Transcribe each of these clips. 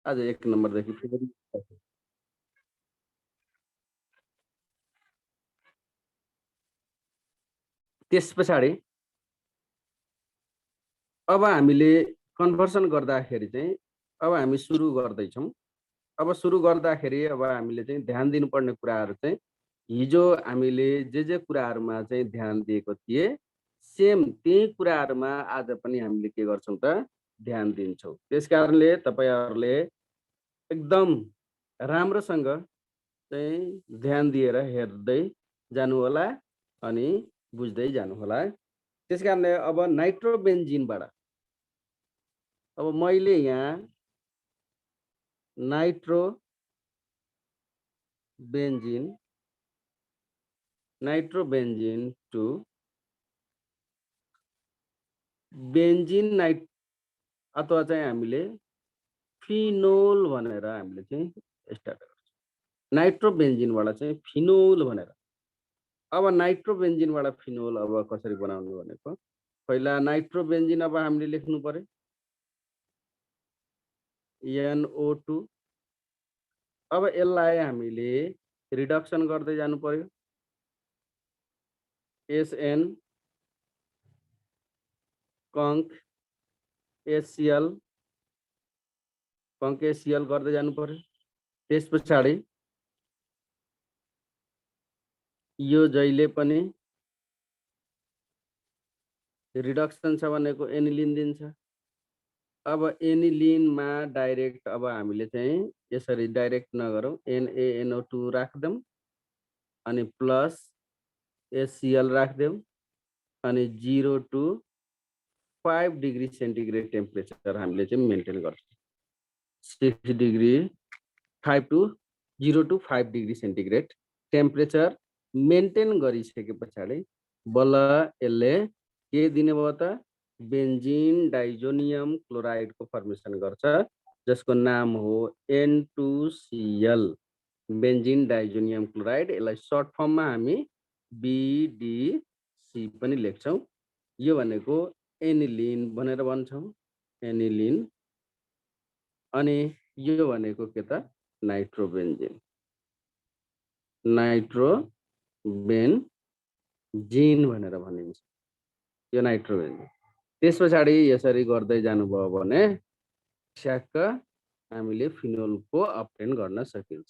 आज 1 नम्बरदेखि फेरि त्यसपछाडि अब हामीले कन्भर्सन गर्दाखेरि चाहिँ अब हामी सुरु गर्दैछौँ। अब सुरु गर्दाखेरि अब हामीले चाहिँ ध्यान दिनुपर्ने कुराहरू चाहिँ हिजो हामीले जे कुराहरूमा चाहिँ ध्यान दिएको थिए, सेम त्यही कुराहरूमा आज पनि हामीले के गर्छौँ त ध्यान दिन्छौँ। त्यसकारणले तपाईँहरूले एकदम राम्रोसँग चाहिँ ध्यान दिएर हेर्दै जानुहोला अनि बुझ्दै जानुहोला। त्यसकारणले अब नाइट्रोबेन्जिनबाट अब मैले यहाँ नाइट्रोबेन्जिन टु बेन्जिन नाइट अथवा चाहिँ हामीले फिनोल भनेर हामीले चाहिँ स्टार्ट गर्छौँ। नाइट्रोबेन्जिनबाट चाहिँ फिनोल भनेर। अब नाइट्रोबेन्जिनबाट फिनोल अब कसरी बनाउनु भनेको पहिला नाइट्रोबेन्जिन अब हामीले लेख्नु पर्यो NO2। अब यसलाई हामीले रिडक्सन गर्दै जानु पर्यो SN कङ्क HCl कङ्क HCl गर्दै जानु पर्यो। त्यसपछाडि यो जहिले पनि रिडक्सन छ भनेको एनिलिन दिन्छ। अब एनिलिनमा डाइरेक्ट अब हामीले चाहिँ यसरी डाइरेक्ट नगरौँ, NaNO2 राख्दौँ अनि प्लस HCl राख्दौँ अनि 0 to 5 डिग्री सेन्टिग्रेड टेम्परेचर हामीले चाहिँ मेन्टेन गर्छौँ। 6 degree 5 to 0 to 5 degree centigrade temperature maintain गरिसके पछाडि बल्ल यसले के दिने भयो त बेन्जिन डाइजोनियम क्लोराइडको फर्मेसन गर्छ, जसको नाम हो N2Cl बेन्जिन डाइजोनियम क्लोराइड। यसलाई सर्ट फर्ममा हामी BDC पनि लेख्छौँ। यो भनेको एनिलिन भनेर भन्छौँ, एनिलिन। अनि यो भनेको के त नाइट्रोबेन्जिन, नाइट्रोबेन्जिन भनेर भनिन्छ यो नाइट्रोबेन्जिन। त्यसपछाडि यसरी गर्दै जानुभयो भने ठ्याक्क हामीले फिनोलको अब्टेन गर्न सकिन्छ।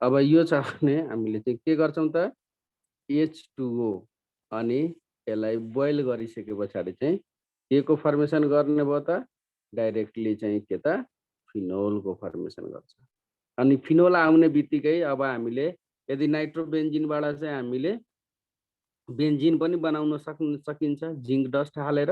अब यो छ भने हामीले चाहिँ के गर्छौँ त H2O अनि यसलाई बोइल गरिसके पछाडि चाहिँ के को फर्मेसन गर्ने भयो त डाइरेक्टली चाहिँ के त फिनोलको फर्मेसन गर्छ। अनि फिनोल आउने बित्तिकै अब हामीले यदि नाइट्रोबेन्जिनबाट चाहिँ हामीले बेन्जिन पनि बनाउन सकिन्छ, जिङ्क डस्ट हालेर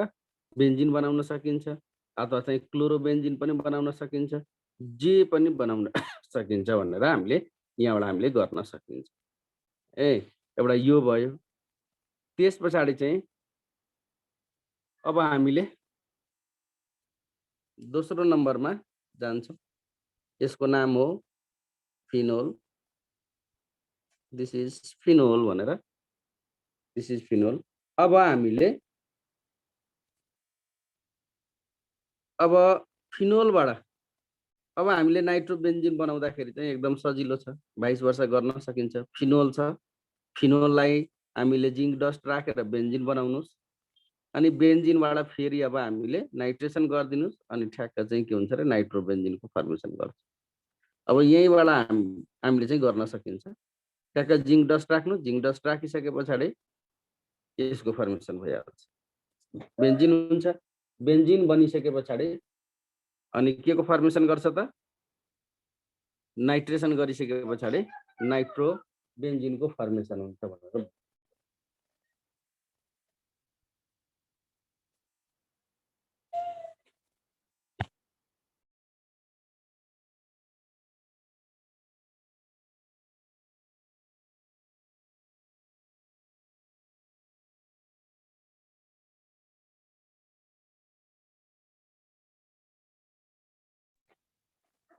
बेन्जिन बनाउन सकिन्छ, अथवा चाहिँ क्लोरोबेन्जिन पनि बनाउन सकिन्छ, जे पनि बनाउन सकिन्छ भनेर हामीले यहाँबाट हामीले गर्न सकिन्छ। एउटा यो भयो। त्यसपछाडि चाहिँ अब हामीले दोस्रो नम्बरमा जान्छौँ, यसको नाम हो फिनोल। दिस इज फिनोल भनेर, दिस इज फिनोल। अब हामीले अब फिनोलबाट अब हामीले नाइट्रोबेन्जिन बनाउँदाखेरि चाहिँ एकदम सजिलो छ, 22 वर्ष गर्न सकिन्छ। फिनोल छ, फिनोललाई हामीले जिङ्क डस्ट राखेर बेन्जिन बनाउनुहोस् अनि बेन्जिनबाट फेरि अब हामीले नाइट्रेसन गरिदिनुहोस् अनि ठ्याक्क चाहिँ के हुन्छ र नाइट्रोबेन्जिनको फर्मेसन गर्छ। अब यहीँबाट हामीले चाहिँ गर्न सकिन्छ। ठ्याक्क जिङ्क डस्ट राख्नु, जिङ्क डस्ट राखिसके पछाडि यसको फर्मेसन भइहाल्छ, बेन्जिन हुन्छ। बेन्जिन बनिसके पछाडि अनि के को फर्मेसन गर्छ त नाइट्रेसन गरिसके पछाडि नाइट्रोबेन्जिनको फर्मेसन हुन्छ भनेर।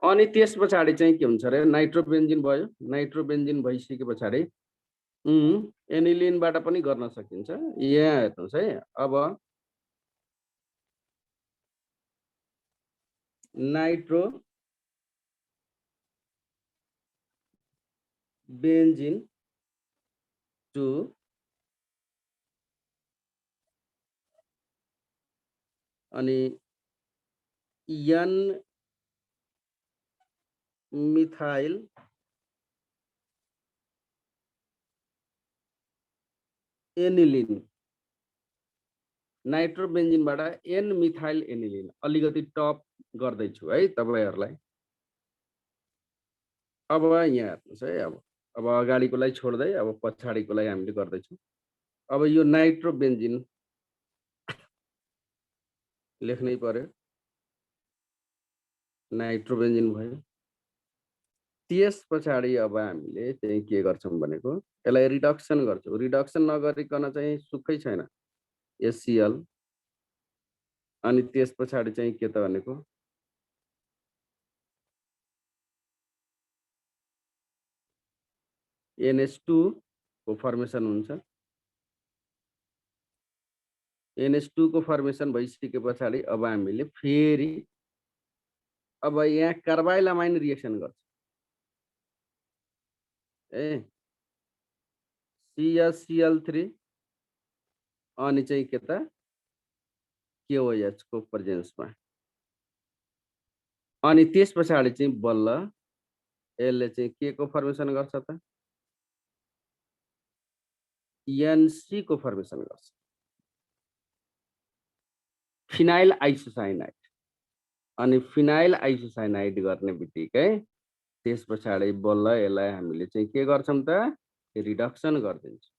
अनि त्यस पछाडि चाहिँ के हुन्छ अरे नाइट्रोबेन्जिन भयो। नाइट्रोबेन्जिन भइसके पछाडि एनिलिनबाट पनि गर्न सकिन्छ। यहाँ हेर्नुहोस् है, अब नाइट्रो बेन्जिन टु अनि एन मिथाइल एनिलिन नाइट्रोबेन्जिनबाट एन मिथाइल एनिलिन अलिकति टप गर्दैछु है तपाईहरुलाई। अब यहाँ हेर्नुस् है, अब अगाडिकोलाई छोड्दै अब पछाडिकोलाई हामीले गर्दैछौँ। अब यो नाइट्रोबेन्जिन लेख्नै पर्यो, नाइट्रोबेन्जिन भयो। त्यस पछाडि अब हामीले चाहिँ के गर्छौं भनेको यसलाई रिडक्सन गर्छौं। रिडक्सन नगरिकन चाहिँ सुक्खै छैन HCl अनि त्यस पछाडि चाहिँ के त भनेको NH2 को फर्मेसन हुन्छ। NH2 को फर्मेसन भइसके पछाडि अब हामीले फेरि अब यहाँ कार्बाइलामाइन रिएक्सन गर्छ ए CaCl3 अनि चाहिँ के त KOH को प्रेजेन्समा अनि त्यस पछाडि चाहिँ बल्ल यसले चाहिँ के को फर्मेसन गर्छ त NC को फर्मेसन गर्छ, फिनाइल आइसोसाइनाइड। अनि फिनाइल आइसोसाइनाइड गर्ने बित्तिकै त्यस पछाडि बल्ल यसलाई हामीले चाहिँ के गर्छौं त रिडक्सन गरिदिन्छौं।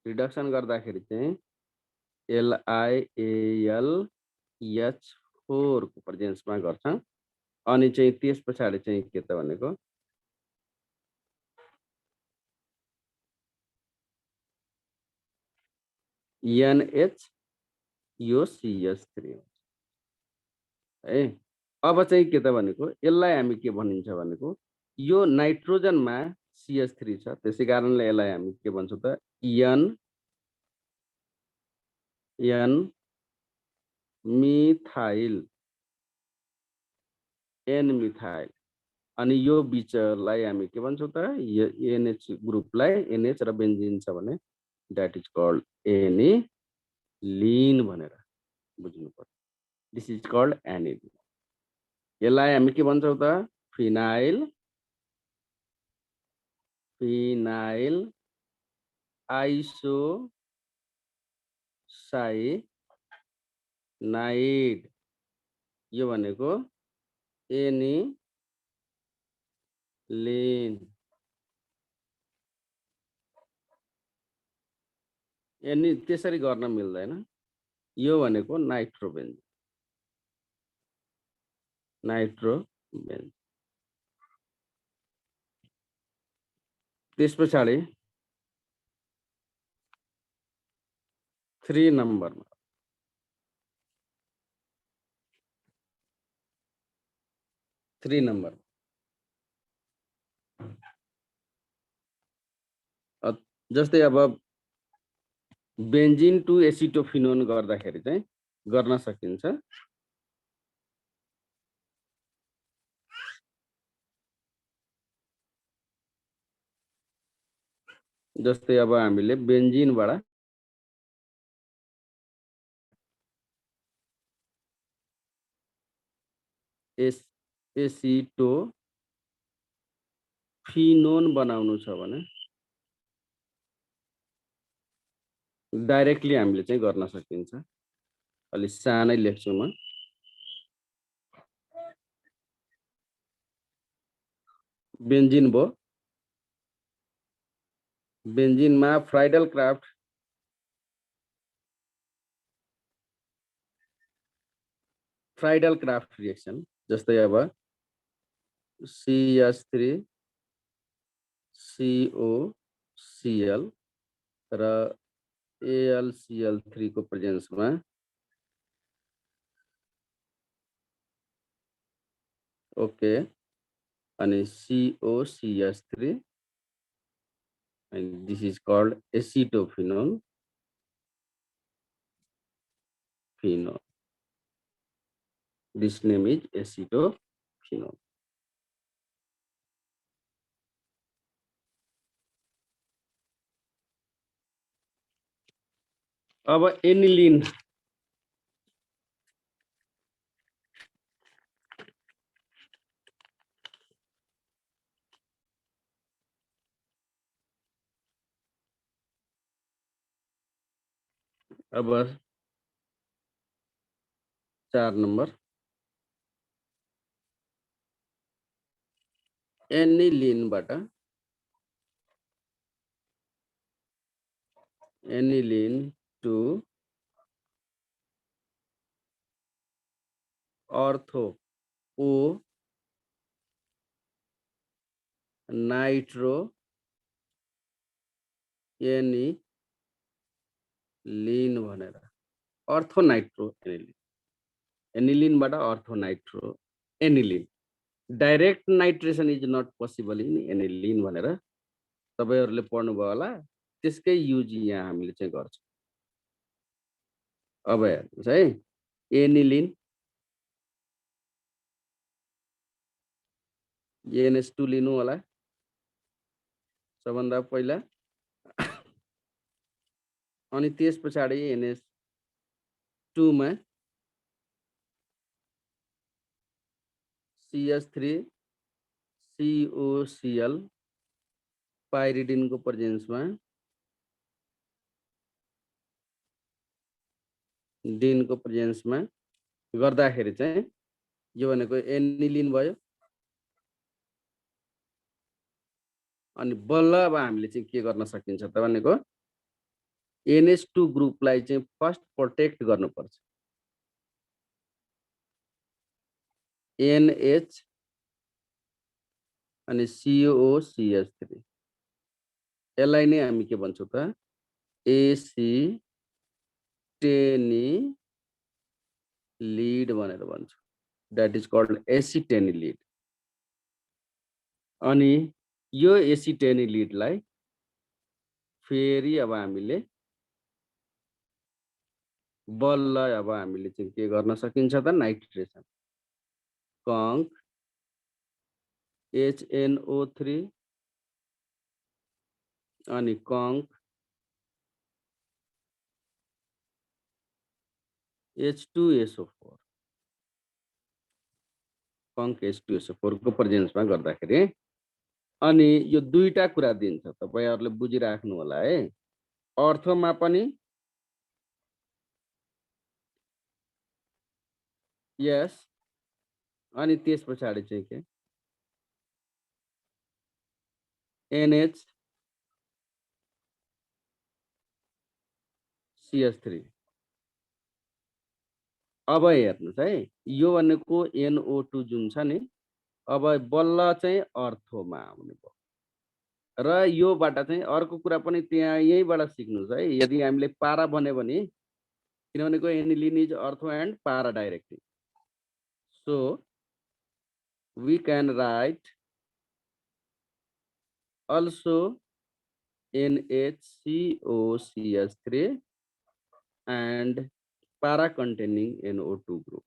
रिडक्सन गर्दाखेरि चाहिँ LiAlH4 को प्रेजेन्समा गर्छ अनि चाहिँ त्यस पछाडि चाहिँ के त भनेको NH यो CH3 है। अब चाहिँ के त भनेको यसलाई हामी के भनिन्छ भनेको यो नाइट्रोजनमा CH3 छ, त्यसै कारणले यसलाई हामी के भन्छौं त N मिथाइल N मिथाइल अनि यो बीचलाई हामी के भन्छौं त NH ग्रुपलाई NH र बेन्जिन छ भने दैट इज कॉल्ड एनिलिन भनेर बुझ्नु पर्यो। This is called aniline. यसलाई हामी के भन्छौं त फिनाइल आइसोसाइनाइड यो भनेको एनिलिन। एनी त्यसरी गर्न मिल्दैन, यो भनेको नाइट्रोबेन्जिन। त्यस पछाडि 3 नम्बरमा जस्तै अब बेन्जिन टु एसिटोफिनोन गर्दाखेरि चाहिँ गर्न सकिन्छ। जस्तै अब हामीले बेन्जिनबाट एसिटोफिनोन बनाउनु छ भने डाइरेक्टली हामीले चाहिँ गर्न सकिन्छ। अलि सानै लेख्छु म। बेन्जिन भो, बेन्जिनमा फ्राइडल क्राफ्ट रिएक्सन जस्तै अब CH3 COCl र AlCl3 को प्रेजेन्समा ओके अनि COCH3 and this is called acetophenone phenol. This name is acetophenone. अब एनिलिन अब 4 नंबर एनिलिनबाट aniline to ortho O nitro aniline भनेर अर्थो नाइट्रो एनिलिन एनिलिनबाट ortho nitro aniline direct nitration is not possible in aniline भनेर तपाईहरुले पढ्नुभयो होला त्यसकै युज यहाँ हामीले चाहिँ गर्छौं अब हेर्नुस् है एनिलिन NH2 लिनु होला सबभन्दा पहिला अनि त्यसपछि NH2 मा CH3 COCl पाइरिडिनको प्रेजेन्समा डिनको प्रेजेन्समा गर्दाखेरि चाहिँ यो भनेको एनिलिन भयो अनि बल्ल अब हामीले चाहिँ के गर्न सकिन्छ त भनेको NH2 ग्रुपलाई चाहिँ फर्स्ट प्रोटेक्ट गर्नुपर्छ NH अनि COCH3 यसलाई नै हामी के भन्छौं त एसिटेनिलिड भनेर भन्छौं दैट इज कॉल्ड एसिटेनिलिड अनि यो एसिटेनिलिडलाई फेरि अब हामीले बल्ल अब हामीले चाहिँ के गर्न सकिन्छ त नाइट्रेसन कंक HNO3 अनि कंक H2SO4 कंक H2SO4 को प्रेजेन्समा गर्दाखेरि अनि यो दुईटा कुरा दिन्छ तपाईहरुले बुझिराख्नु होला है अर्थोमा पनि यस अनि त्यसपछि चाहिँ के NH CH3 अब हेर्नुस् है यो भनेको NO2 जुन छ नि अब बल्ल चाहिँ अर्थोमा आउने भयो र योबाट चाहिँ अर्को कुरा पनि त्यहाँ यहीबाट सिक्नुस् है यदि हामीले पारा भन्यो भने किनभनेको एनिलिन इज अर्थो एन्ड पारा directly so we can write also NHCOCH3 and para containing NO2 group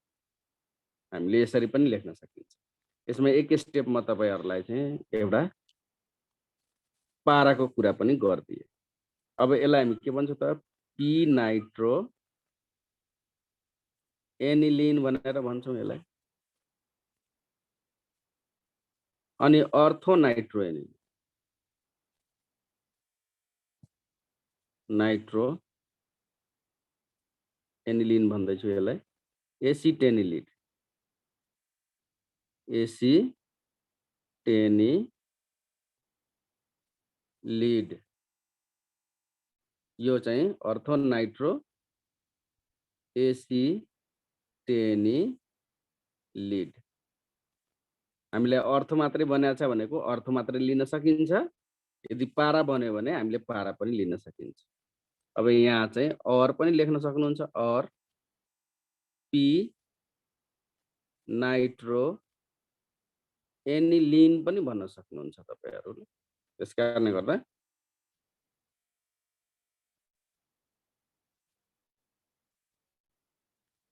हामीले यसरी पनि लेख्न सकिन्छ यसमा एक स्टेपमा तपाईहरुलाई चाहिँ एउटा पाराको कुरा पनि गर्दिए अब यसलाई हामी के भन्छौं त पी नाइट्रो एनिलिन भनेर भन्छौं यसलाई अनि अर्थो नाइट्रो एनिलिन नाइट्रो एनिलिन भन्दैछु यसलाई एसिटेनिलिड एसिटेनिलिड यो चाहिँ अर्थो नाइट्रो एसिटेनिलिड हामीले अर्थ मात्रै बनाएको छ भनेको अर्थ मात्रै लिन सकिन्छ यदि पारा बन्यो भने हामीले पारा पनि लिन सकिन्छ अब यहाँ चाहिँ और पनि लेख्न सक्नुहुन्छ और पी नाइट्रो एनिलिन पनि भन्न सक्नुहुन्छ तपाईहरुले त्यसकारणले गर्दा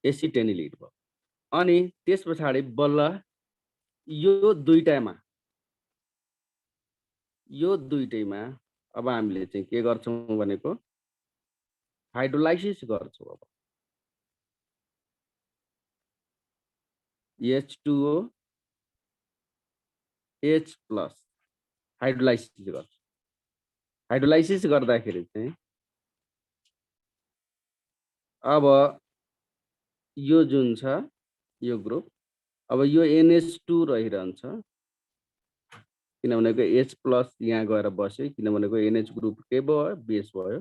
एसिटेनिलिड भयो अनि त्यसपछि बल्ल यो दुईटैमा अब हामीले चाहिँ के गर्छौं भनेको हाइड्रोलाइसिस गर्छौँ अब H2O H प्लस हाइड्रोलाइसिस गर्छ हाइड्रोलाइसिस गर्दाखेरि चाहिँ अब यो जुन छ यो ग्रुप अब यो NH2 रहिरहन्छ किनभनेको H प्लस यहाँ गएर बस्यो किनभनेको NH ग्रुप के भयो बेस भयो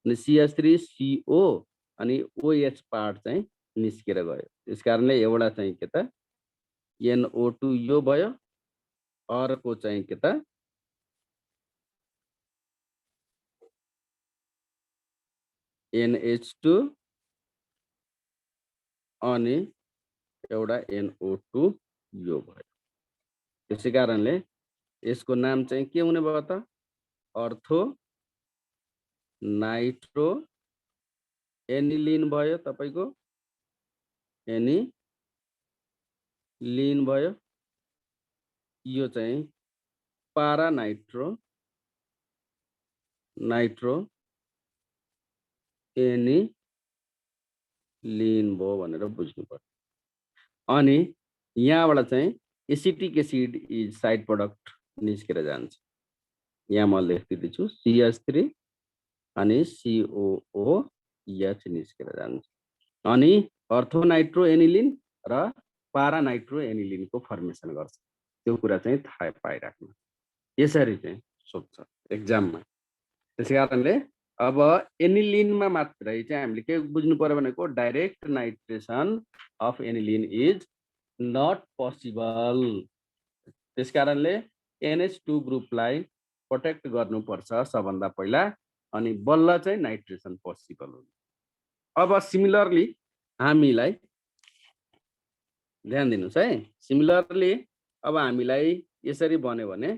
अनि CH3CO अनि OH पार्ट चाहिँ निस्केर गयो त्यस कारणले एउटा चाहिँ के त NO2 यो भयो अर्को चाहिँ के त NH2 अनि एउटा NO2 यो भयो त्यसै कारणले यसको नाम चाहिँ के हुने भयो त अर्थो नाइट्रो एनिलिन भयो तपाईको एनिलिन भयो यो चाहिँ पारा नाइट्रो एनिलिन भयो भनेर बुझ्नु पर्यो अनि यहाँबाट चाहिँ acetic acid is side product निस्केर जान्छ यहाँ म लेखिदिन्छु CH3 अनि COOH निस्केर जान्छ अनि अर्थोनाइट्रो एनिलिन र पारानाइट्रो एनिलिनको फर्मेसन गर्छ त्यो कुरा चाहिँ थाहा पाइराख्नु यसरी चाहिँ सोध्छ एक्जाममा त्यसै कारणले अब एनिलिनमा मात्रै चाहिँ हामीले के बुझ्नु पर्यो भनेको direct nitration of aniline is not possible त्यस कारणले NH2 ग्रुपलाई प्रोटेक्ट गर्नुपर्छ सबभन्दा पहिला अनि बल्ल चाहिँ नाइट्रेसन पोसिबल हुन्छ अब सिमिलरली हामीलाई ध्यान दिनुस् है सिमिलरली अब हामीलाई यसरी बन्यो भने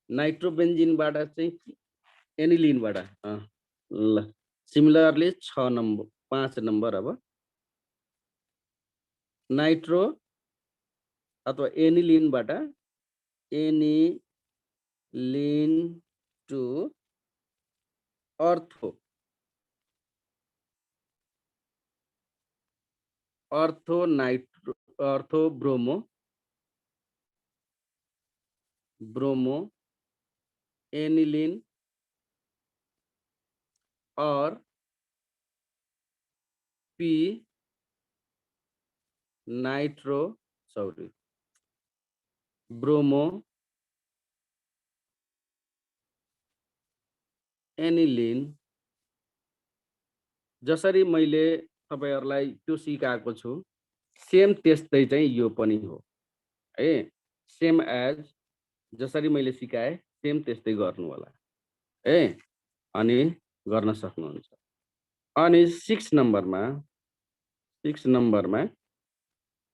नाइट्रोबेन्जिनबाट चाहिँ एनिलिनबाट ल सिमिलरली 5 नम्बर अब नाइट्रो अथवा एनिलिनबाट एनिलिन टु अर्थो ब्रोमो एनिलिन और P नाइट्रो ब्रोमो एनिलिन जसरी मैले तपाईहरुलाई त्यो सिकाएको छु सेम त्यस्तै चाहिँ यो पनि हो है सेम एज जसरी मैले सिकाए सेम त्यस्तै गर्नु होला है अनि गर्न सक्नुहुन्छ अनि 6 नम्बरमा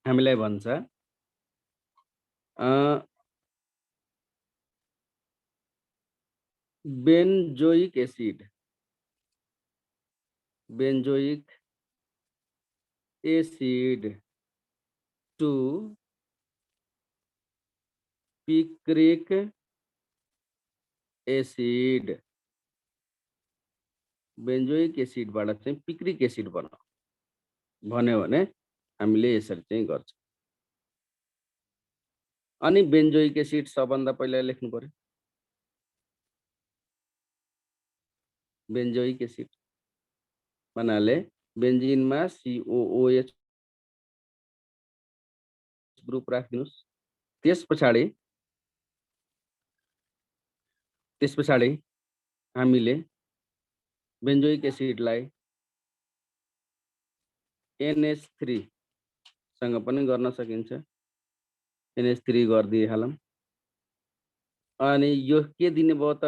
हामीलाई भन्छ benzoic acid to picric acid benzoic एसिडबाट चाहिँ पिक्रिक एसिड भन्यो भने हामीले यसरी चाहिँ गर्छौं अनि बेन्जोइक एसिड सबभन्दा पहिला लेख्नु पर्यो बेन्जोइक एसिड भन्नाले बेन्जिनमा COOH ग्रुप राख्दिनुस् त्यसपछाडी हामीले बेन्जोइक एसिडलाई NH3 सँग पनि गर्न सकिन्छ NH3 गरिदिइहालौं अनि यो के दिने भयो त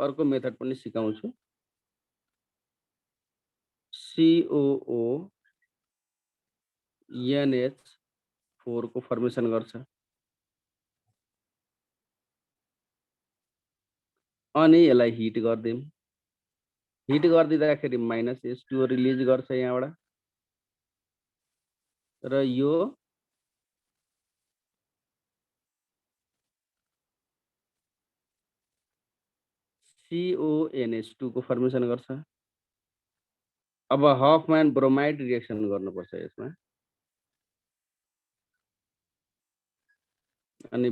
अर्को मेथड पनि सिकाउँछु COONH4 को फर्मेसन गर्छ अनि यसलाई हिट गर्दिम हिट गरिदिँदाखेरि -H2O रिलिज गर्छ यहाँबाट र यो CONH2 को फर्मेसन गर्छ अब हफम्यान ब्रोमाइड रिएक्सन गर्नुपर्छ यसमा, अनि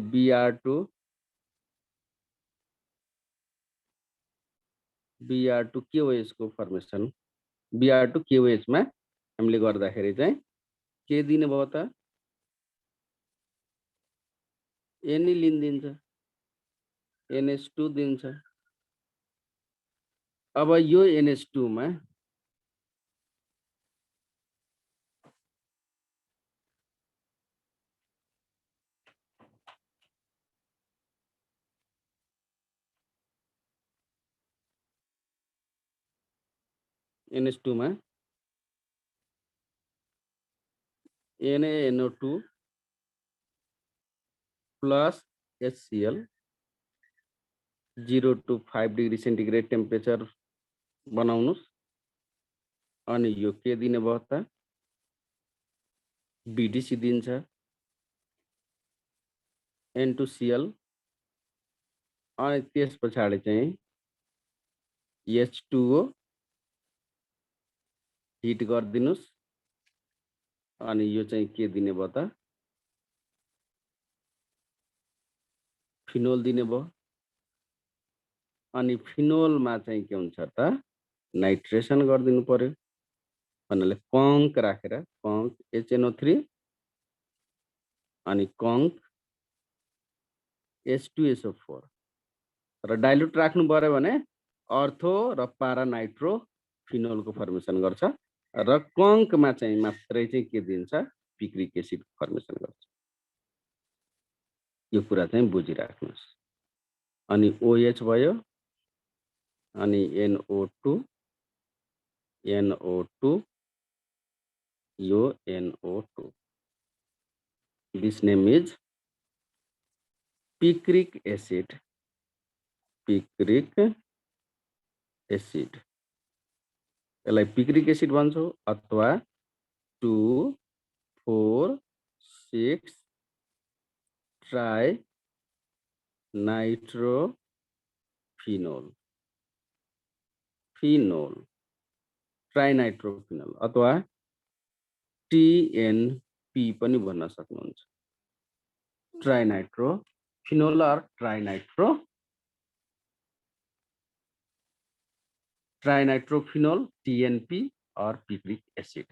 Br2 के हो यसको फर्मेसन, Br2 KOH मा हामीले गर्दाखेरि चाहिँ के दिने भयो त, एनिलिन दिन्छ, NH2 दिन्छ। अब यो NH2 मा NH2 मा NaNO2 plus HCl 0 to 5 degree centigrade temperature बनाउनुस्, अनि यो के दिने भयो त, BDC दिन्छ, N2Cl, अनि त्यस पछाडि चाहिँ H2O हिट गरिदिनुस्, अनि यो चाहिँ के दिने भयो त, फिनोल दिने भयो, अनि फिनोलमा चाहिँ के हुन्छ त, नाइट्रेसन गरिदिनु पर्यो, भन्नाले कङ्क राखेर कङ्क HNO3 अनि कङ्क H2SO4 र डाइल्युट राख्नु पर्यो भने अर्थो र पारा नाइट्रो फिनोलको फर्मेसन गर्छ, र कङ्कमा चाहिँ मात्रै चाहिँ के दिन्छ, पिक्रिक एसिड फर्मेसन गर्छ। यो कुरा चाहिँ बुझिराख्नुहोस्। अनि OH भयो, अनि NO2 यो NO2, this name is picric acid, यसलाई पिक्रिक एसिड भन्छौँ, अथवा 2, 4, 6 ट्राई नाइट्रोफिनोल, ट्राइनाइट्रोफिनोल अथवा TNP पनि भन्न सक्नुहुन्छ। ट्राइनाइट्रोफिनोल और ट्राइनाइट्रोफिनोल, TNP और picric acid.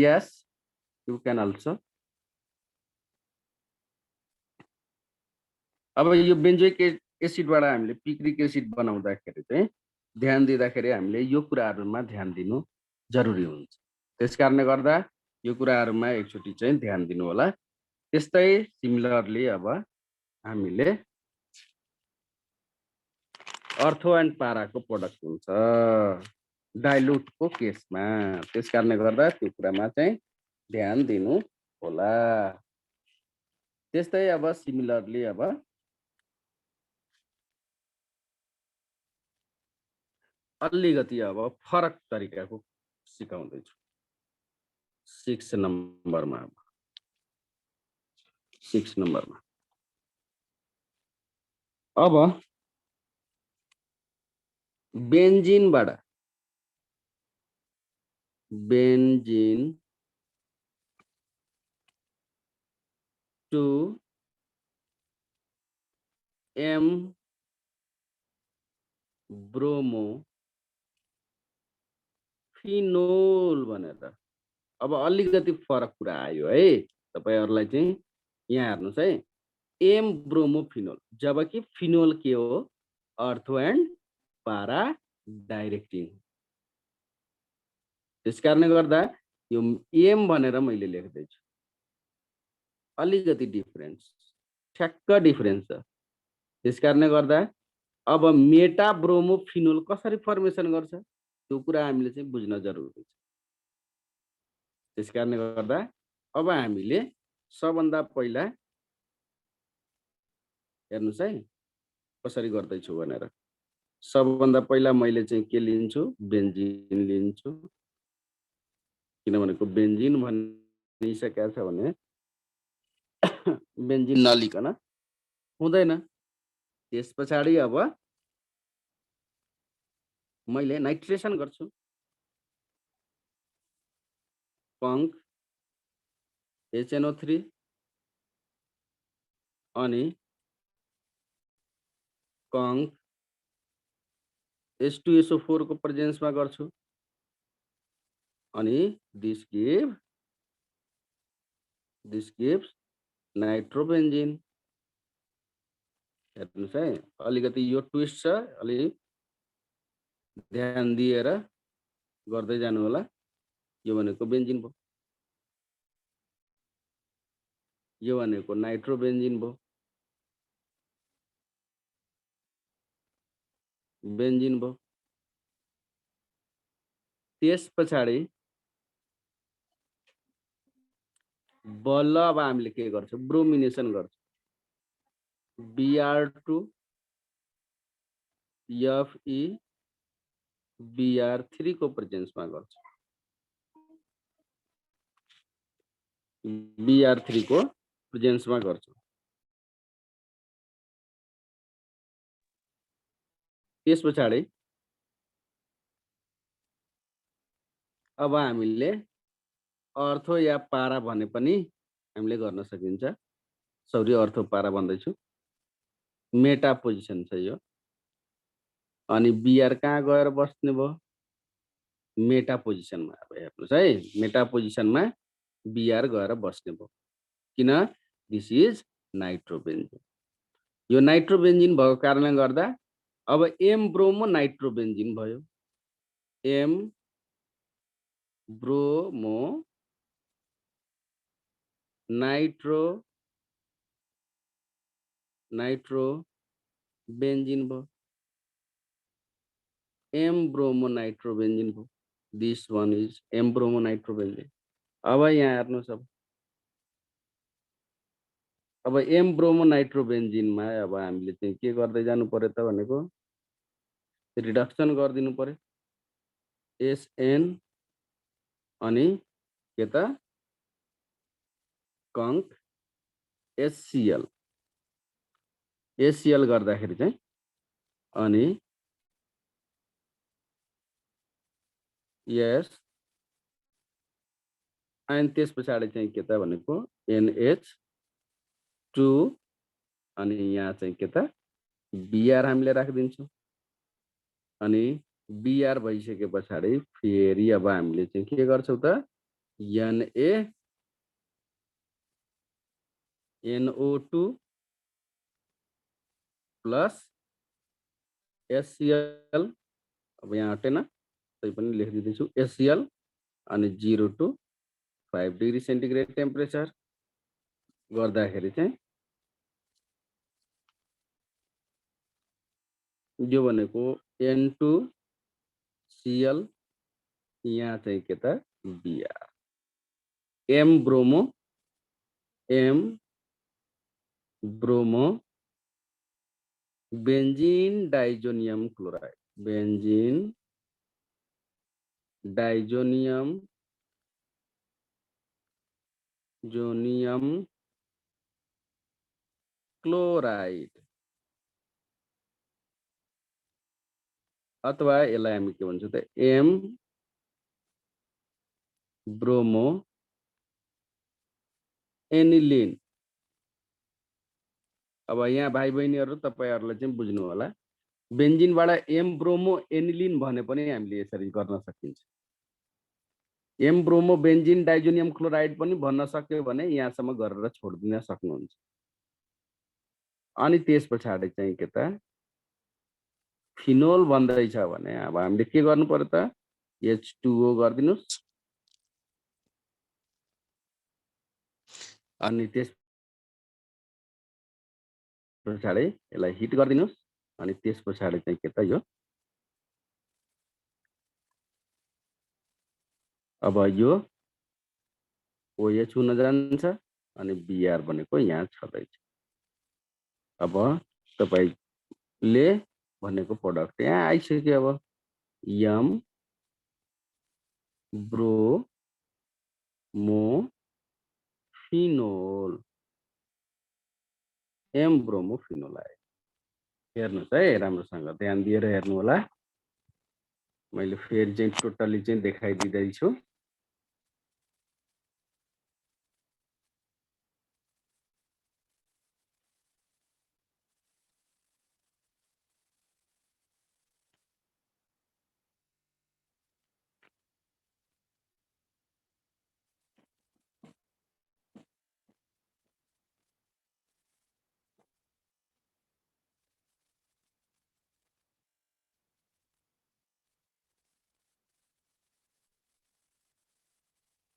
Yes, you can also। अब यो बेन्जोइक एसिडबाट हामीले पिक्रिक एसिड बनाउँदाखेरि चाहिँ ध्यान दिँदाखेरि हामीले यो कुराहरुमा ध्यान दिनु जरुरी हुन्छ। त्यसकारणले गर्दा यो कुराहरुमा एकचोटी चाहिँ ध्यान दिनु होला। त्यस्तै सिमिलरली अब हामीले अर्थो एन्ड पाराको प्रोडक्ट हुन्छ डाइल्युटको केसमा, त्यसकारणले गर्दा त्यो कुरामा चाहिँ ध्यान दिनु होला। त्यस्तै अब सिमिलरली अब अलिकति अब फरक तरिकाको सिकाउँदैछु 6 नम्बरमा। 6 नम्बरमा अब बेन्जिनबाट benzene to M bromo phenol भनेर अब अलिकति फरक कुरा आयो है तपाईहरुलाई चाहिँ। यहाँ हेर्नुस् है, एम ब्रोमोफिनोल, जबकि फिनोल के हो, अर्थो एन्ड पारा डाइरेक्टिङ। त्यसकारणले गर्दा यो एम भनेर मैले लेख्दैछु, अलिकति डिफरेन्स, ठ्याक्क डिफरेन्स छ। त्यसकारणले गर्दा अब मेटा ब्रोमोफिनोल कसरी फर्मेसन गर्छ त्यो कुरा हामीले चाहिँ बुझ्न जरुरी छ। त्यसकारणले गर्दा अब हामीले सबभन्दा पहिला हेर्नुस् है कसरी गर्दैछु भनेर। सबभन्दा पहिला मैले चाहिँ के लिन्छु, बेन्जिन लिन्छु, किनभनेको बेन्जिन भनिसकेको छ भने बेन्जिन नलिकन हुँदैन। त्यस पछाडि अब मैले नाइट्रेसन गर्छु, कङ्क HNO3 अनि कङ्क H2SO4 को प्रेजेन्समा गर्छु अनि दिस गिव्स नाइट्रोबेन्जिन। हेर्नुहोस् है, अलिकति यो ट्विस्ट छ, अलि ध्यान दिएर गर्दै जानु होला। यो भनेको बेन्जिन भयो, यो भनेको नाइट्रोबेन्जिन भयो, बेन्जिन भयो। त्यस पछाडि बल्ल अब हामीले के गर्छौँ, ब्रोमिनेसन गर्छौँ। Br2 Fe Br3 को प्रेजेन्समा गर्छौँ, Br3 को प्रेजेन्समा गर्छौँ। त्यस पछाडि अब हामीले अर्थो या पारा भने पनि हामीले गर्न सकिन्छ। सरी, अर्थो पारा भन्दैछु, मेटा पोजिसन छ यो। अनि Br कहाँ गएर बस्ने भयो, मेटा पोजिसनमा। अब हेर्नुहोस् है, मेटा पोजिसनमा Br गएर बस्ने भयो, किन, दिस इज नाइट्रोबेन्जिन। यो नाइट्रोबेन्जिन भएको कारणले गर्दा अब एम ब्रोमो नाइट्रोबेन्जिन भयो। एम ब्रोमो नाइट्रोबेन्जिन भयो, एम ब्रोमो नाइट्रोबेन्जिन भयो। This one is M bromo nitrobenzene. अब यहाँ हेर्नुहोस्, अब एम ब्रोमो नाइट्रोबेन्जिनमा अब हामीले चाहिँ के गर्दै जानु पर्यो त भनेको, रिडक्सन गरिदिनु पर्यो। SN अनि के त कङ्क HCl गर्दाखेरि चाहिँ अनि यस, अनि त्यस पछाडि चाहिँ के त भनेको NH2 अनि यहाँ चाहिँ के त Br हामीले राखिदिन्छौँ। अनि Br भइसके पछाडि फेरि अब हामीले चाहिँ के गर्छौँ त, NaNO2 प्लस HCl, अब यहाँ हटेन, तै पनि लेखिदिन्छु, HCl अनि 0 to 5 डिग्री सेन्टिग्रेड टेम्परेचर गर्दाखेरि चाहिँ यो भनेको N2Cl, यहाँ चाहिँ के त Br, m bromo benzene diazonium chloride, benzene diazonium chloride, अथवा यसलाई हामी के भन्छौँ त एम ब्रोमो एनिलिन। अब यहाँ भाइ बहिनीहरू तपाईहरुले चाहिँ बुझ्नु होला, बेन्जिनबाट एम ब्रोमो एनिलिन भने पनि हामीले यसरी गर्न सकिन्छ। M bromo benzene diazonium chloride पनि भन्न सक्यो भने यहाँसम्म गरेर छोड्दिन सक्नुहुन्छ। अनि त्यस पछाडि चाहिँ के त फिनोल भन्दैछ भने अब हामीले के गर्नु पर्यो त, H2O गरिदिनुस् अनि त्यस पछाडि यसलाई हिट गरिदिनुस् अनि त्यस पछाडि चाहिँ के त यो अब यो OH हुन जान्छ अनि Br भनेको यहाँ छँदैछ। अब तपाईले भनेको प्रोडक्ट यहाँ आइसक्यो। अब m bromo phenol, m bromo phenol आयो। हेर्नुहोस् है, राम्रोसँग ध्यान दिएर हेर्नु होला। मैले फेरि चाहिँ टोटली चाहिँ देखाइदिँदै छु।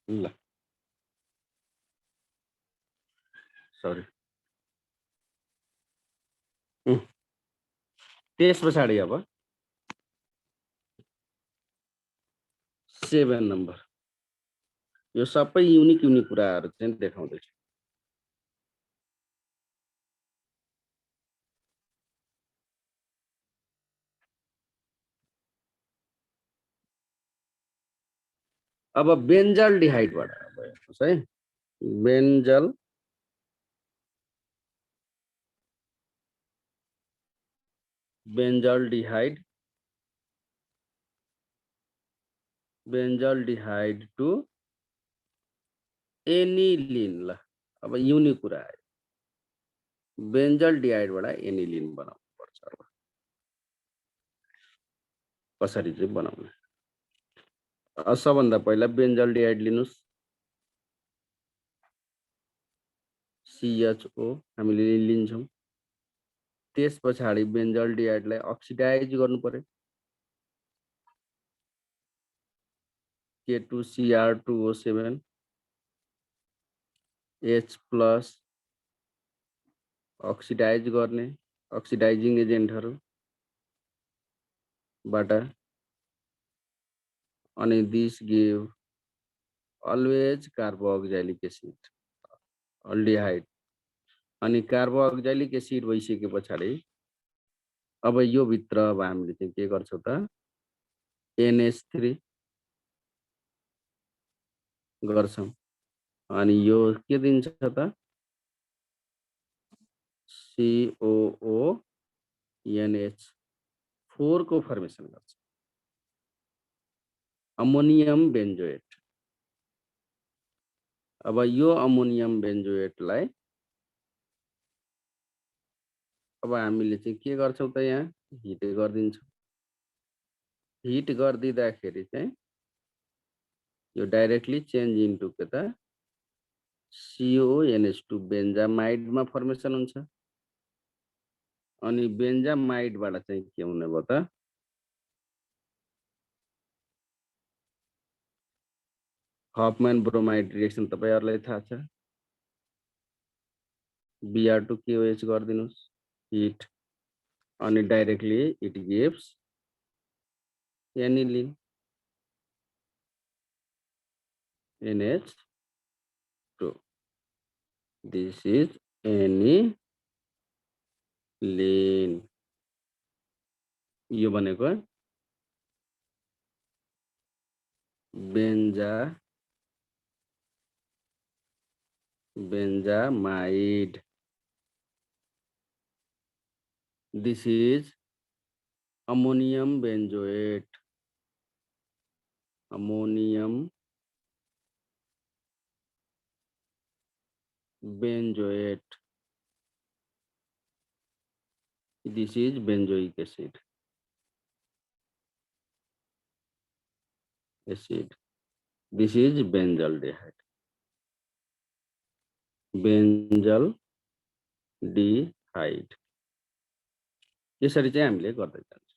ल सरी। त्यस पछाडि अब 7 नम्बर, यो सबै युनिक कुराहरू चाहिँ देखाउँदैछु। अब बेन्जल डिहाइडबाट अब हेर्नुहोस् है, बेन्जल डिहाइड, बेन्जल डिहाइड टु एनिलिन। ल अब युनिक कुरा आयो, बेन्जल डिहाइडबाट एनिलिन बनाउनु पर्छ। अब कसरी चाहिँ बनाउने, सबभन्दा पहिला बेन्जल डिहाइड लिनुस्, CHO हामीले लिन्छौँ। त्यस पछाडि बेन्जल डिहाइडलाई अक्सिडाइज गर्नु पर्यो, K2Cr2O7 H+ अक्सिडाइज गर्ने अक्सिडाइजिङ एजेन्टहरूबाट, अनि this give always carboxylic acid aldehyde. अनि कार्बोक्सिलिक एसिड भइसके पछाडि अब यो भित्र अब हामीले चाहिँ के गर्छौँ त, NH3 गर्छौँ। अनि यो के दिन्छ त, COONH4 को फर्मेसन गर्छ, अमोनियम बेन्जोएट। अब यो अमोनियम बेन्जोएटलाई अब हामीले चाहिँ के गर्छौँ त, यहाँ हिट गरिदिन्छौँ। हिट गरिदिँदाखेरि चाहिँ यो डाइरेक्टली चेन्ज इन्टु के त, CONH2 बेन्जामाइडमा फर्मेसन हुन्छ। अनि बेन्जामाइडबाट चाहिँ के हुने भयो त, हफम्यान ब्रोमाइड रिएक्सन तपाईहरुलाई थाहा छ, Br2KOH गरिदिनुस् हिट, अनि directly it gives aniline NH2। This is aniline. यो भनेको benzamide. This is ammonium benzoate, ammonium benzoate. This is benzoic acid. This is benzaldehyde, benzaldehyde. यसरी चाहिँ हामीले गर्दै जान्छौँ।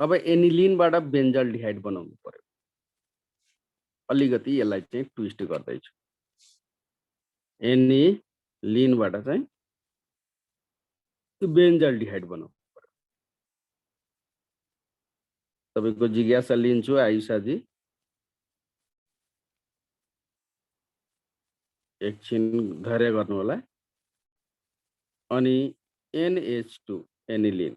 अब एनिलिनबाट बेन्जल डिहाइड बनाउनु पर्यो। अलिकति यसलाई चाहिँ ट्विस्ट गर्दैछु। एनिलिनबाट चाहिँ बेन्जल डिहाइड बनाउनु पर्यो। तपाईको जिज्ञासा लिन्छु आयुषाजी, एकछिन धैर्य गर्नु होला। अनि NH2 एनिलिन,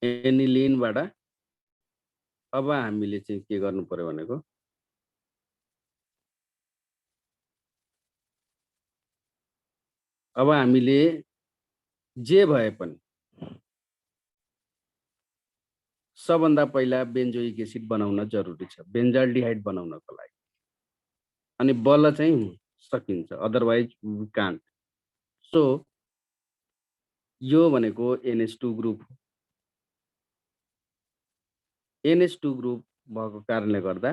एनिलिनबाट अब हामीले चाहिँ के गर्नु पर्यो भनेको, अब हामीले जे भए पनि सबभन्दा पहिला बेन्जोइक एसिड बनाउन जरुरी छ बेन्जाल्डिहाइड बनाउनको लागि अनि बल्ल चाहिँ सकिन्छ अदरवाइज वी कान्ट सो यो भनेको NH2 ग्रुप हो NH2 ग्रुप भएको कारणले गर्दा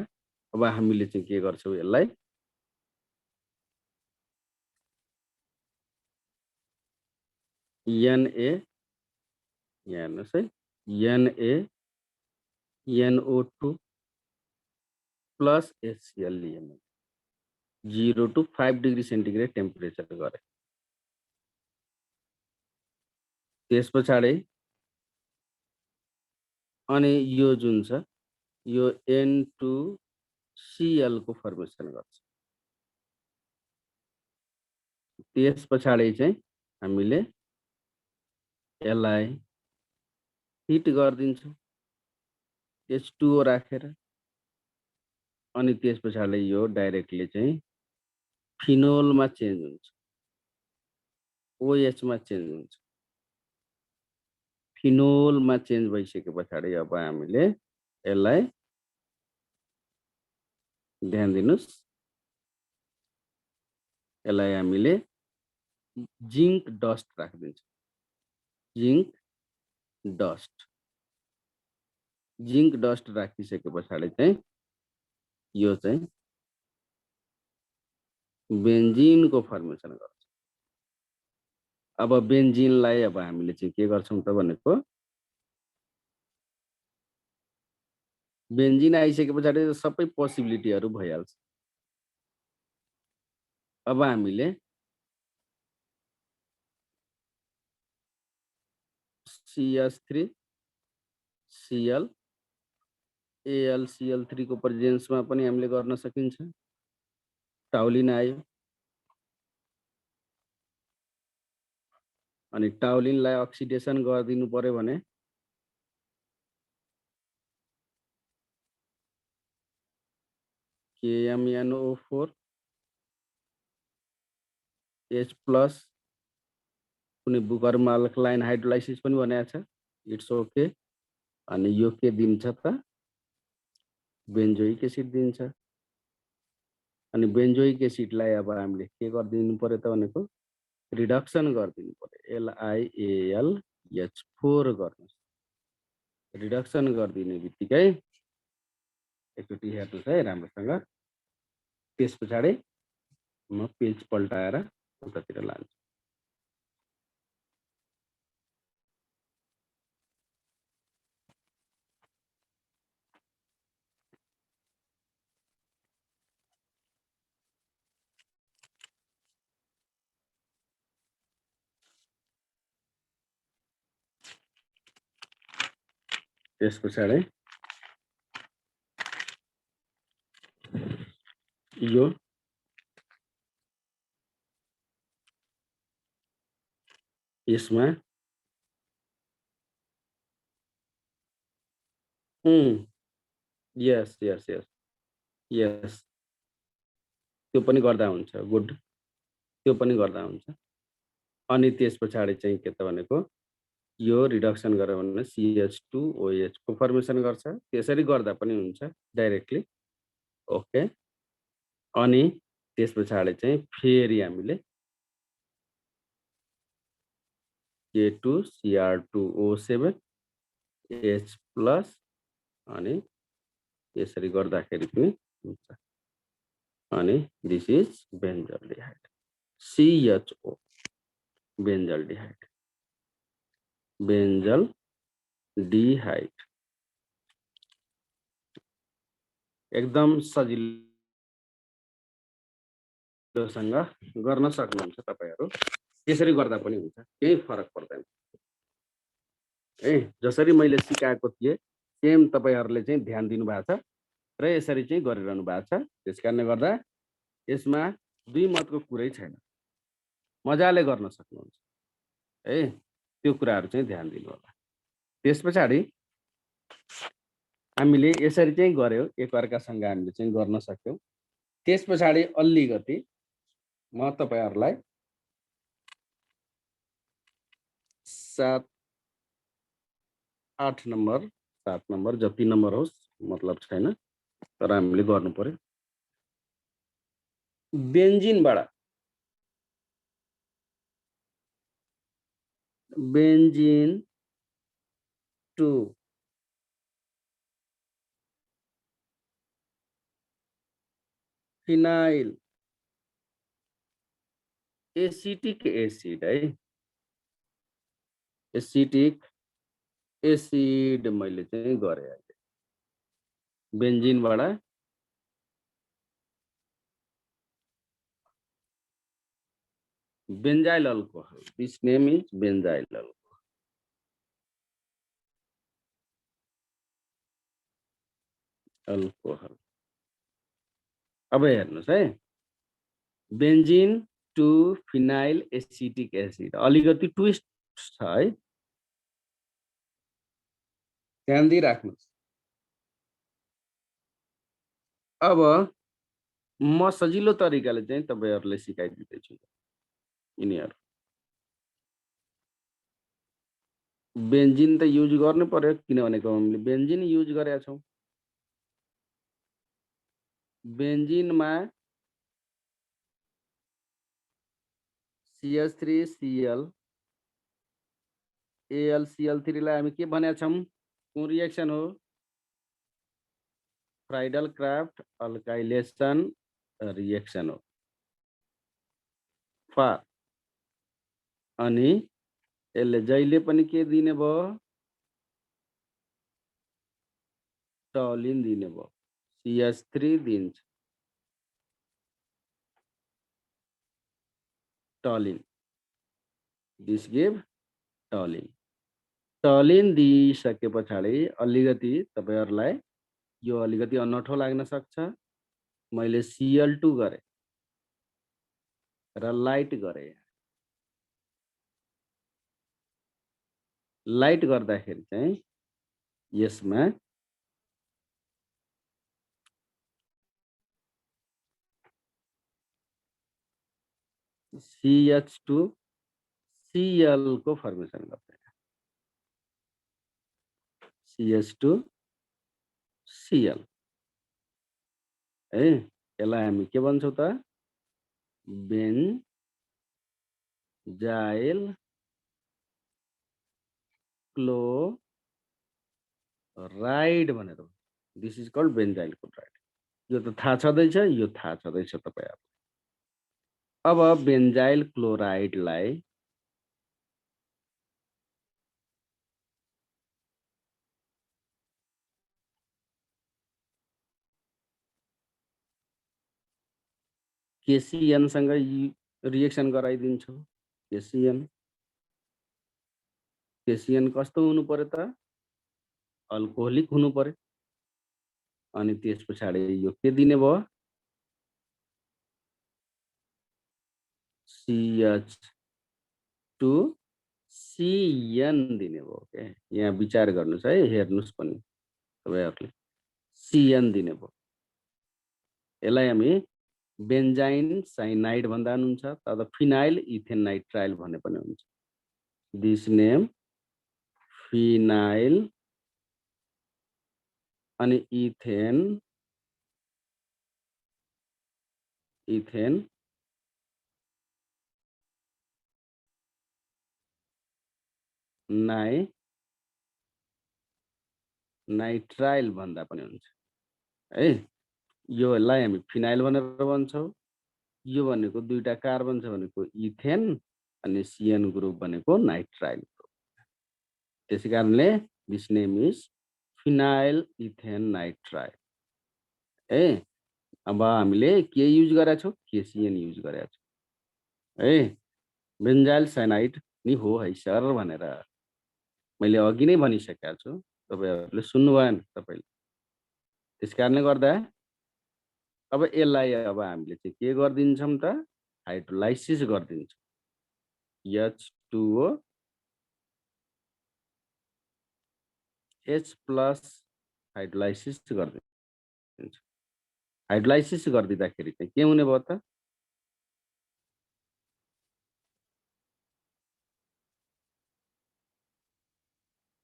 अब हामीले चाहिँ के गर्छौं यसलाई Na यहाँ हेर्नुहोस् है NaNO2 plus HCl lien 0 to 5 degree centigrade temperature गरे त्यस पछाडि अनि यो जुन छ यो N2Cl को फर्मेसन गर्छ त्यस पछाडि चाहिँ हामीले यसलाई हिट गरिदिन्छौं H2O राखेर अनि त्यस पछाडि यो डाइरेक्टली चाहिँ फिनोलमा चेन्ज हुन्छ OH मा चेन्ज हुन्छ फिनोलमा चेन्ज भइसके पछाडि अब हामीले यसलाई ध्यान दिनुस् यसलाई हामीले जिंक डस्ट राखिदिन्छौं जिंक डस्ट राखिसके पछाडि चाहिँ यो चाहिँ बेन्जिनको फर्मेसन गर्छ अब बेन्जिनलाई अब हामीले चाहिँ के गर्छौं त भनेको बेन्जिन आइसके पछाडि सबै पोसिबिलिटीहरु भइहाल्छ अब हामीले CH3 Cl AlCl3 को प्रेजेन्समा पनि हामीले गर्न सकिन्छ टाउलिन आयो अनि टाउलिनलाई अक्सिडेसन गरिदिनु पर्यो भने KMnO4 H+ कुनै बुकरमा अल्कलाइन हाइड्रोलाइसिस पनि भनेको छ इट्स ओके अनि यो के दिन्छ त बेन्जोइक एसिड दिन्छ अनि बेन्जोइक एसिडलाई अब हामीले के गरिदिनु पर्यो त भनेको रिडक्सन गरिदिनु पर्यो LiAlH4 गर्नुस् रिडक्सन गरिदिने बित्तिकै एकचोटि हेर्नुस् है राम्रोसँग त्यस पछाडि म पेज पल्टाएर उतातिर लान्छु त्यस पछाडि यो यसमा यस यस यस यस त्यो पनि गर्दा हुन्छ गुड त्यो पनि गर्दा हुन्छ अनि त्यस पछाडि चाहिँ के त भनेको यो रिडक्सन गर्यो भने CH2OH को फर्मेसन गर्छ त्यसरी गर्दा पनि हुन्छ डाइरेक्टली ओके अनि त्यस पछाडि चाहिँ फेरि हामीले K2Cr2O7 H+ अनि यसरी गर्दाखेरि पनि हुन्छ अनि दिस इज बेन्जल्डिहाइड CHO बेन्जल्डिहाइड एकदम सजिलोसँग गर्न सक्नुहुन्छ तपाईहरु त्यसरी गर्दा पनि हुन्छ केही फरक पर्दैन है जसरी मैले सिकाएको थिए सेम तपाईहरुले चाहिँ ध्यान दिनु भएको छ र यसरी चाहिँ गरिरहनु भएको छ त्यसकारणले गर्दा यसमा दुई मतको कुरै छैन मजाले गर्न सक्नुहुन्छ है त्यो कुराहरु चाहिँ ध्यान दिनु होला त्यसपछि हामीले यसरी चाहिँ गर्यौ एकअर्कासँग हामीले चाहिँ गर्न सक्यौ त्यसपछि अलिकति म तपाईहरुलाई 7 8 नम्बर 7 नम्बर जति नम्बर होस् मतलब छैन तर हामीले गर्नु पर्यो। बेन्जिनबाट benzene to phenyl acetic acid है, एसिटिक एसिड मैले चाहिँ गरेँ अहिले। बेन्जिनबाट benzyl alcohol, this name is benzyl alcohol. अब हेर्नुहोस् है, benzene to phenyl acetic acid अलिकति ट्विस्ट छ है, ध्यान दिइराख्नुहोस्। अब म सजिलो तरिकाले चाहिँ तपाईहरुलाई सिकाइदिँदैछु। यिनीहरु बेन्जिन त युज गर्नु पर्यो किनभने हामीले बेन्जिन युज गरेका छौं। बेन्जिनमा CH3Cl AlCl3 लाई हामी के भनेका छौं? कुन रिएक्सन हो? फ्राइडल क्राफ्ट अल्काइलेसन रिएक्सन हो। फा अनि यसले जहिले पनि के दिने भयो? टलिन दिने भयो। CH3 दिन्छ Tallinn, this give Tallinn. Tallinn दिइसके पछाडि अलिकति तपाईहरुलाई यो अलिकति अनौठो लाग्न सक्छ। मैले Cl2 गरे र लाइट गरे। लाइट गर्दाखेरि चाहिँ यसमा CH2Cl को फर्मेसन गर्छ। CH2Cl है, यसलाई हामी के भन्छौं त? बेन्जाइल क्लोराइड भनेर। This is called benzyl chloride. यो त थाहा छँदैछ, यो थाहा छँदैछ तपाईहरुलाई। अब बेन्जाइल क्लोराइडलाई KCN सँग रिएक्सन गराइदिन्छौं। KCN कस्तो हुनु पर्यो त? अल्कोहोलिक हुनु पर्यो। अनि त्यसपछाडि यो के दिने भयो? CH2CN दिने भयो के। यहाँ विचार गर्नुस् है, हेर्नुस् पनि तपाईहरुले। CN दिने भयो। यसलाई हामी बेन्जाइन साइनाइड भन्दा हुन्छ, तर फिनाइल इथेन नाइट्राइल भन्ने पनि हुन्छ। दिस नेम फिनाइल अनि इथेन नाइट्राइल भन्दा पनि हुन्छ है। योलाई हामी फिनाइल भनेर भन्छौं। यो भनेको दुईटा कार्बन छ भनेको इथेन अनि CN ग्रुप भनेको नाइट्राइल ग्रुप। त्यसैकारणले this name is phenyl ethane nitrile है। अब हामीले के युज गरेका छौं? KCN युज गरेका छौं है। बेन्जाइल साइनाइड नि हो है सर भनेर मैले अघि नै भनिसकेको छु, तपाईहरुले सुन्नु भएन तपाईले। त्यसकारणले गर्दा अब यसलाई अब हामीले चाहिँ के गर्दिन्छौं त? हाइड्रोलाइसिस गर्दिन्छौं। H2O H+ हाइड्रोलाइसिस गर्दिन्छौं। हाइड्रोलाइसिस गर्दिँदाखेरि चाहिँ के हुने भयो त?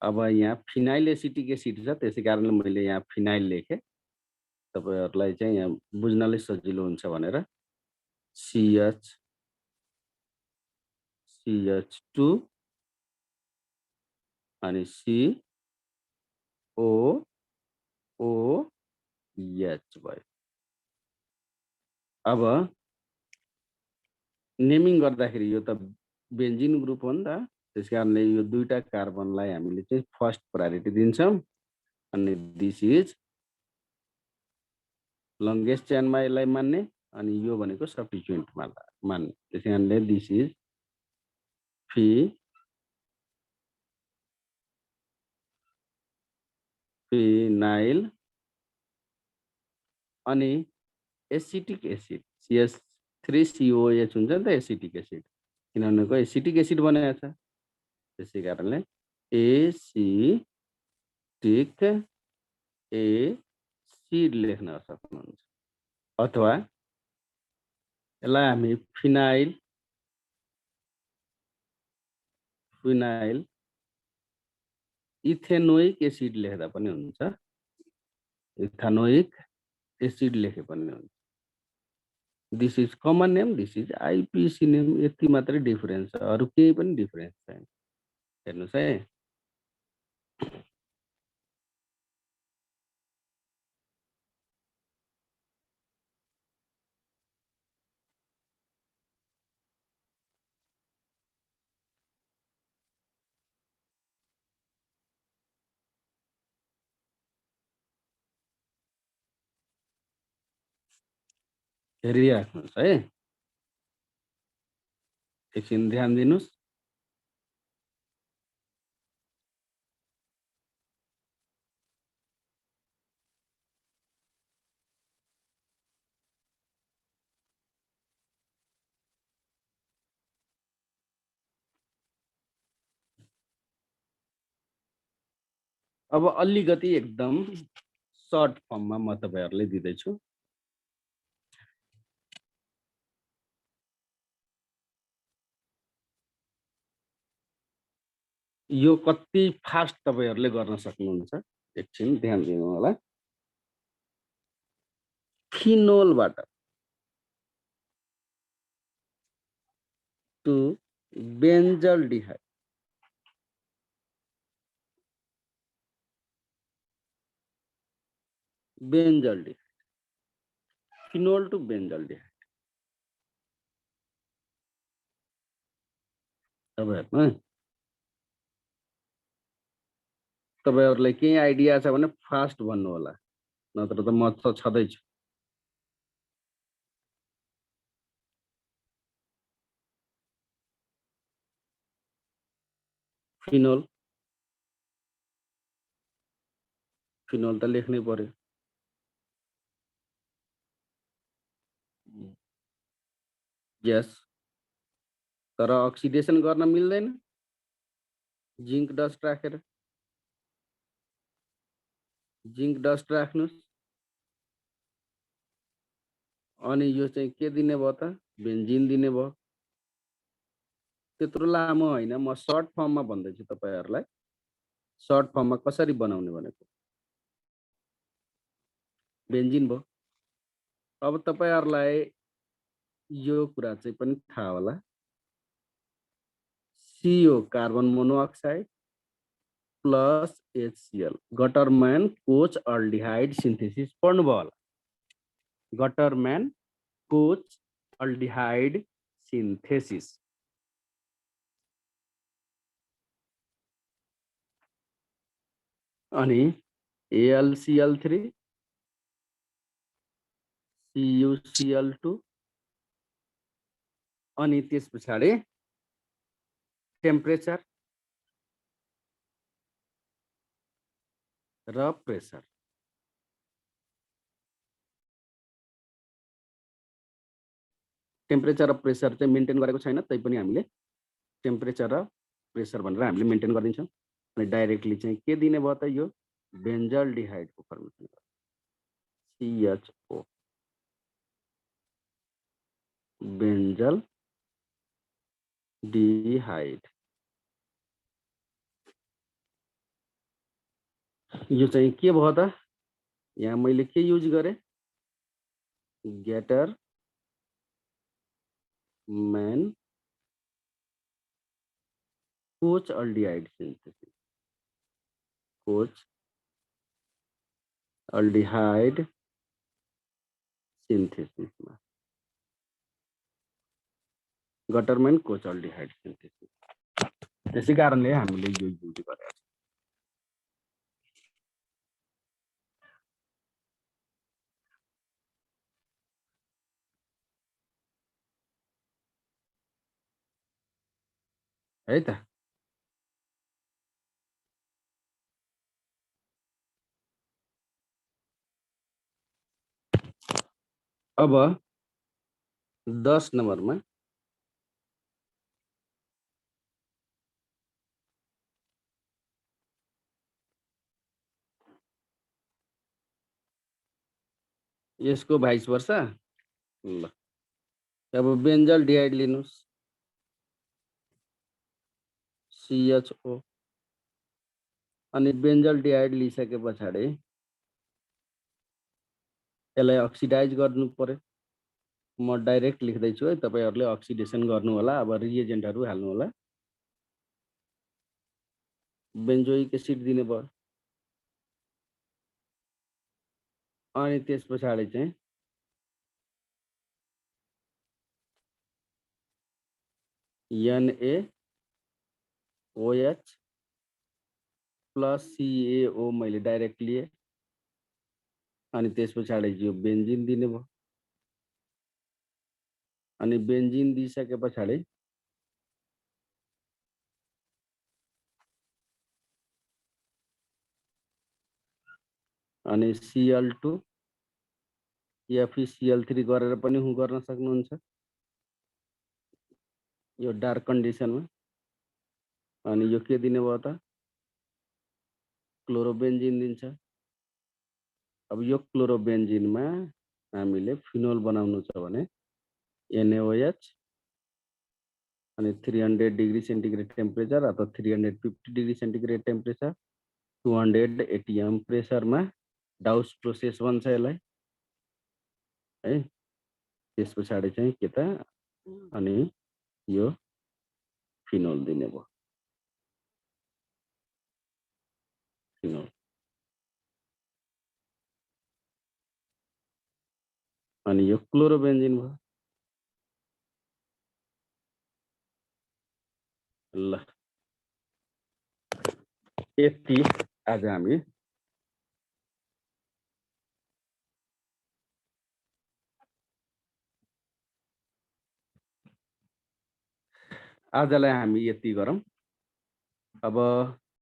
अब यहाँ फिनाइल एसिटिक एसिड छ, त्यसै कारणले मैले यहाँ फिनाइल लेखेँ। तपाईहरुलाई चाहिँ यहाँ बुझ्नलाई सजिलो हुन्छ भनेर CH2 अनि COOH भयो। अब नेमिङ गर्दाखेरि यो त बेन्जिन ग्रुप हो नि त, त्यसकारणले यो दुईटा कार्बनलाई हामीले चाहिँ फर्स्ट प्रायोरिटी दिन्छौँ अनि दिस इज लङ्गेस्ट चेनमा यसलाई मान्ने अनि यो भनेको सब्स्टिट्युएन्ट मान्ने, त्यसकारणले दिस इज फिनाइल अनि एसिटिक एसिड CH3COH हुन्छ नि त एसिटिक एसिड, किनभनेको एसिटिक एसिड बनाएको छ, त्यसै कारणले एसिटिक एसिड लेख्न सक्नुहुन्छ। अथवा यसलाई हामी फिनाइल इथेनोइक एसिड लेख्दा पनि हुन्छ, इथेनोइक एसिड लेखे पनि हुन्छ। This is common name, this is IUPAC name, यति मात्रै डिफरेन्स छ, अरू केही पनि डिफरेन्स छैन। हेर्नुहोस् है, हेरिराख्नुहोस् है, एकछिन ध्यान दिनुहोस्। अब अलिकति एकदम सर्ट फर्ममा म तपाईहरुलाई दिँदैछु। यो कति फास्ट तपाईहरुले गर्न सक्नुहुन्छ, एकछिन ध्यान दिनु होला। फिनोलबाट टु बेन्जल्डिहाइड, फिनोल टु बेन्जल्डिहाइड। तपाईहरुलाई केही आइडिया छ भने फास्ट भन्नु होला, नत्र त म त छदैछु। फिनोल त लेख्नै पर्यो। यस, तर अक्सिडेसन गर्न मिल्दैन, जिंक डस्ट राखेर। जिंक डस्ट राख्नुस्, अनि यो चाहिँ के दिने भयो त, बेन्जिन दिने भयो। त्यत्रो लामो होइन, म सर्ट फर्ममा भन्दैछु तपाईहरुलाई। सर्ट फर्ममा कसरी बनाउने भनेको बेन्जिन भयो। अब तपाईहरुलाई यो कुरा चाहिँ पनि थाहा होला, CO carbon monoxide plus HCl Gattermann Koch aldehyde synthesis पढ्नुभयो होला। गटरम्यान कोच अल्डिहाइड सिन्थेसिस, अनि AlCl3 CuCl2 अनि त्यस पछाडि टेम्परेचर र प्रेसर। टेम्परेचर र प्रेसर चाहिँ मेन्टेन गरेको छैन, तैपनि हामीले टेम्परेचर र प्रेसर भनेर हामीले मेन्टेन गरिदिन्छौँ। अनि डाइरेक्टली चाहिँ के दिने भयो त, यो बेन्जल्डिहाइडको फर्मेसन CHO बेन्जल्डिहाइड। यो चाहिँ के भयो त? यहाँ मैले के युज गरेँ? Gattermann Koch aldehyde synthesis, Koch aldehyde सिन्थेसिसमा गटरमैन कोच अल्डिहाइड सिन्थेसिस, त्यसै कारणले हामीले यो युज गरेका छौँ है त। अब 10 नम्बरमा यसको भाइस वर्सा। ल अब बेन्जल डिहाइड लिनुस्, CHO, अनि बेन्जल डिहाइड लिइसके पछाडि यसलाई अक्सिडाइज गर्नु पर्यो। म डाइरेक्ट लेख्दैछु है, तपाईहरुले अक्सिडेसन गर्नु होला। अब रिएजेन्टहरु हाल्नु होला। बेन्जोइक एसिड दिने भयो, अनि त्यस पछाडि चाहिँ NaOH प्लस CaO मैले डाइरेक्ट लिए, अनि त्यस पछाडि यो बेन्जिन दिने भयो, अनि बेन्जिन दिइसके पछाडि अनि Cl2 FeCl3 गरेर पनि गर्न सक्नुहुन्छ यो डार्क कन्डिसनमा। अनि यो के दिने भयो त? क्लोरोबेन्जिन दिन्छ। अब यो क्लोरोबेन्जिनमा हामीले फिनोल बनाउनु छ भने NaOH अनि 300 डिग्री सेन्टिग्रेड टेम्परेचर अथवा 350 डिग्री सेन्टिग्रेड टेम्परेचर 200 ATM प्रेसरमा डाउस प्रोसेस भन्छ यसलाई है। त्यस पछाडि चाहिँ के त, अनि यो फिनोल दिने भयो, फिनोल। अनि यो क्लोरोबेन्जिन भयो। ल यति आज हामी आजलाई हामी यति गरौँ। अब